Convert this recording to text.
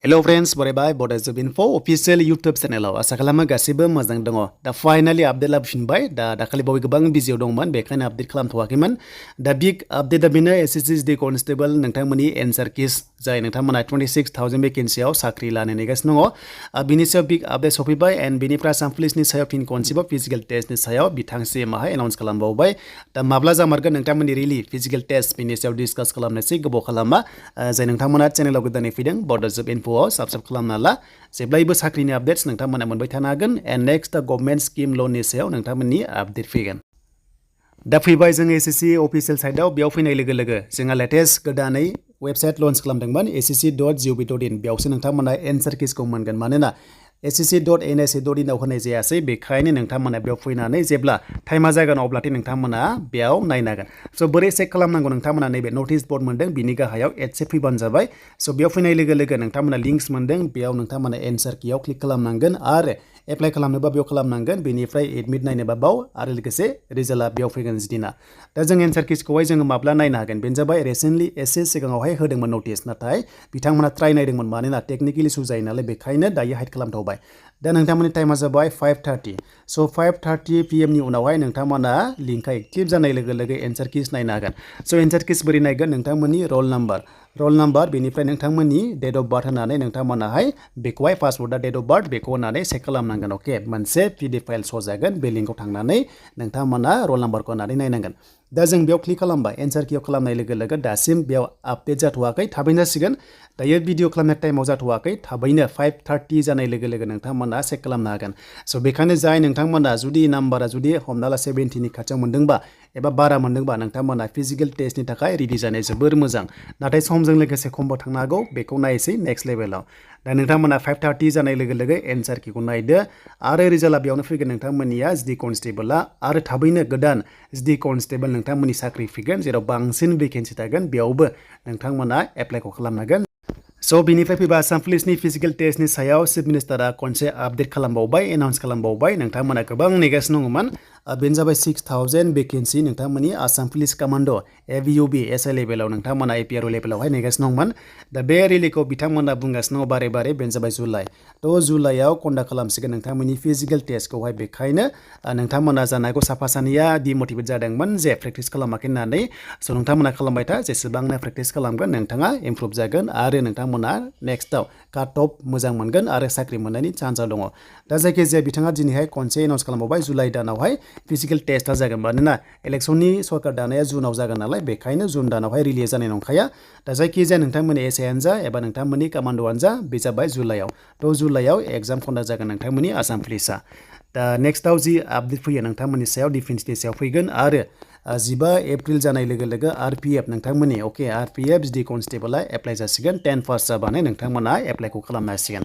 Hello friends, bye Bodo info official YouTube channel asa kalama gasibo mojang dङ दा finally update लाबोफिनबाय दा दाखालि बावै गोबां बिजियाव दंमोन बेखायनो अपडेट खालामथवाखैमोन दा बिग अपडेट दा बेनो SSC Constable नोंथांमोननि एन्सार किस जाय नोंथांमोना 26000 वेकेन्सियाव साख्रि लानो नेगासिनो दङ बिनि सायाव बिग आपडेट सफैबाय एन्ड बिनिफ्राय आसाम पुलिसनि सायाव फिन खनसेबाव फिजिकल टेस्टनि सायाव बिथांसि माहाय एनाउन्स खालामबावबाय दा माब्ला जामारगोन नोंथांमोननि रिलि फिजिकल टेस्ट बिनि सायाव डिसकास खालामनोसै गोबाव खालामा जाय नोंथांमोना चेनेलाव गोदानै फैदों बड' info सबसक्राइब खालामना ला जेब्लायबो साख्रिनि अपडेट्स नोंथांमोना मोनबाय थानो हागोन एन्ड नेक्स्ट गभर्नमेन्ट स्किम लननि सायाव नोंथांमोननि अपडेट फैगोन दा फैबाय जों SSC अफिसियेल साइटआव बेयाव फैनाय लोगो लोगो जोंहा लेटेस्ट गोदानै वेबसाइट लन्च खालामदोंमोन ssc.gov.in बेयावसो नोंथांमोना एन्सार किसखौ मोनगोन मानोना ssc.nsa.in आव होनाय जायासै बेखायनो नोंथांमोना बेयाव फैनानै जेब्ला टाइमा जागोन अब्लाथाय नोंथांमोना बेयाव नायनो हागोन स' बोरै चेक खालामनांगौ नोंथांमोना नैबे नटिस बोर्ड मोनदों बिनि गाहायाव एडसे फैबानो जाबाय स' बेयाव फैनाय लोगो लोगो नोंथांमोना लिंक्स मोनदों बेयाव नोंथांमोना एन्सार कियाव क्लिक खालामनांगोन आरो एप्लाइ खालामनोबा बेयाव खालामनांगोन बेनिफ्राय एडमिट नायनोबा बाव आरो लोगोसे रिजाल्टआ बेयाव फैगोन जिदिना दा जों एन्सार किसखौहाय जोङो माब्ला नायनो हागोन बेनो जाबाय रिसेन्टलि एसे सिगाङावहाय होदोंमोन नटिस नाथाय बिथांमोना ट्राइ नायदोंमोन मानोना टेकनिकेल इशु जायो नालाय बेखायनो दायो हाइड खालामथ'बाय दा नोंथांमोननि टाइमा जाबाय 5:30 स' 5:30 PM नि उनावहाय नोंथांमोना लिंकआ एक्टिभ जानाय लोगो लोगो एन्सार किस नायनो हागोन स' एन्सार किस बोरै नायगोन नोंथांमोननि रल नाम्बार बेनिफ्राय नोंथांमोननि डेट अफ बार्थ होनानै नोंथांमोनाहाय बेखौहाय पासवर्डआ डेट अफ बार्थ बेखौ होनानै चेक खालामनांगोन अके मोनसे PDF फाइल सजागोन बे लिंकआव थांनानै नोंथांमोना रल नाम्बारखौ होनानै नायनांगोन दा जों बेयाव क्लिक खालामबाय एन्सार कियाव खालामनाय लोगो लोगो दासिम बेयाव आपडेट जाथ'वाखै थाबैनो जासिगोन दायो भिडिअ खालामनाय टाइमाव जाथ'वाखै थाबैनो 5:30 जानाय लोगो लोगो नोंथांमोना चेक खालामनो हागोन स' बेखायनो जाय नोंथांमोना जुदि नाम्बारा जुदि हमना ला 70नि खाथियाव मोनदोंबा एबा बारा मोनदोंबा नोंथांमोना फिजिकेल टेस्टनि थाखाय रेडि जानाय जोबोर मोजां नाथाय समजों लोगोसे खमबो थांनो हागौ बेखौ नायसै नेक्स्ट लेभेलाव दा नोंथांमोना 5:30 जानाय लोगो लोगो एन्सार किखौ नायदो आरो रिजाल्टआ बेयावनो फैगोन नोंथांमोननिया SD कनस्टेबलआ आरो थाबैनो गोदान SD कनस्टेबल नोंथांमोननि साख्रि फैगोन जेराव बांसिन भेकेन्सि थागोन बेयावबो नोंथांमोना एप्लाइखौ खालामनांगोन स' बिनिफ्राय फैबा आसाम पुलिसनि फिजिकेल टेस्टनि सायाव चिफ मिनिस्टारा खनसे आपडेट खालामबावबाय एनाउन्स खालामबावबाय नोंथांमोना गोबां नेगासिनो दङमोन बेनो जाबाय 6000 भेकेन्सि नोंथांमोननि Assam police command ABUB SI लेभेलाव नोंथांमोना APRO लेभेलावहाय नेगासिनो दंमोन दा बे रिलिखौ बिथांमोना बुंगासिनो दङ बारे बारे बेनो जाबाय जुलाइ थ' जुलाइआव कन्डाक्ट खालामसिगोन नोंथांमोननि फिजिकेल टेस्टखौहाय बेखायनो नोंथांमोना जानो हागौ साफा सानैया डिमटिभेट जादोंमोन जे प्रेक्टिस खालामाखै होननानै स' नोंथांमोना खालामबाय था जेसेबांनो प्रेक्टिस खालामगोन नोंथाङा इमप्रुभ जागोन आरो नोंथांमोना नेक्स्टआव काट अफ मोजां मोनगोन आरो साख्रि मोननायनि चान्सआ दङ दा जायखिजाया बिथाङा दिनैहाय खनसे एनाउन्स खालामबावबाय जुलाइ दानावहाय फिजिकेल टेस्टआ जागोन मानोना इलेक्सननि सरकार दानाया जुनाव जागोन नालाय बेखायनो जुन दानावहाय रिलिज जानाय नंखाया दा जायखिजाया नोंथांमोननि एसआइआनो जा एबा नोंथांमोननि कमान्ड'आनो जा बे जाबाय जुलाइआव थ' जुलाइआव एग्जाम कन्डाक्ट जागोन नोंथांमोननि आसाम पुलिसआ दा नेक्स्टआव जि आपडेट फैयो नोंथांमोननि सायाव डिफेन्सनि सायाव फैगोन आरो 15 एप्रिल जानाय लोगो लोगो RPF नोंथांमोननि RPF SD कनस्टेबलआ एप्लाइ जासिगोन 10 पास जाबानो नोंथांमोना एप्लाइखौ खालामनो हासिगोन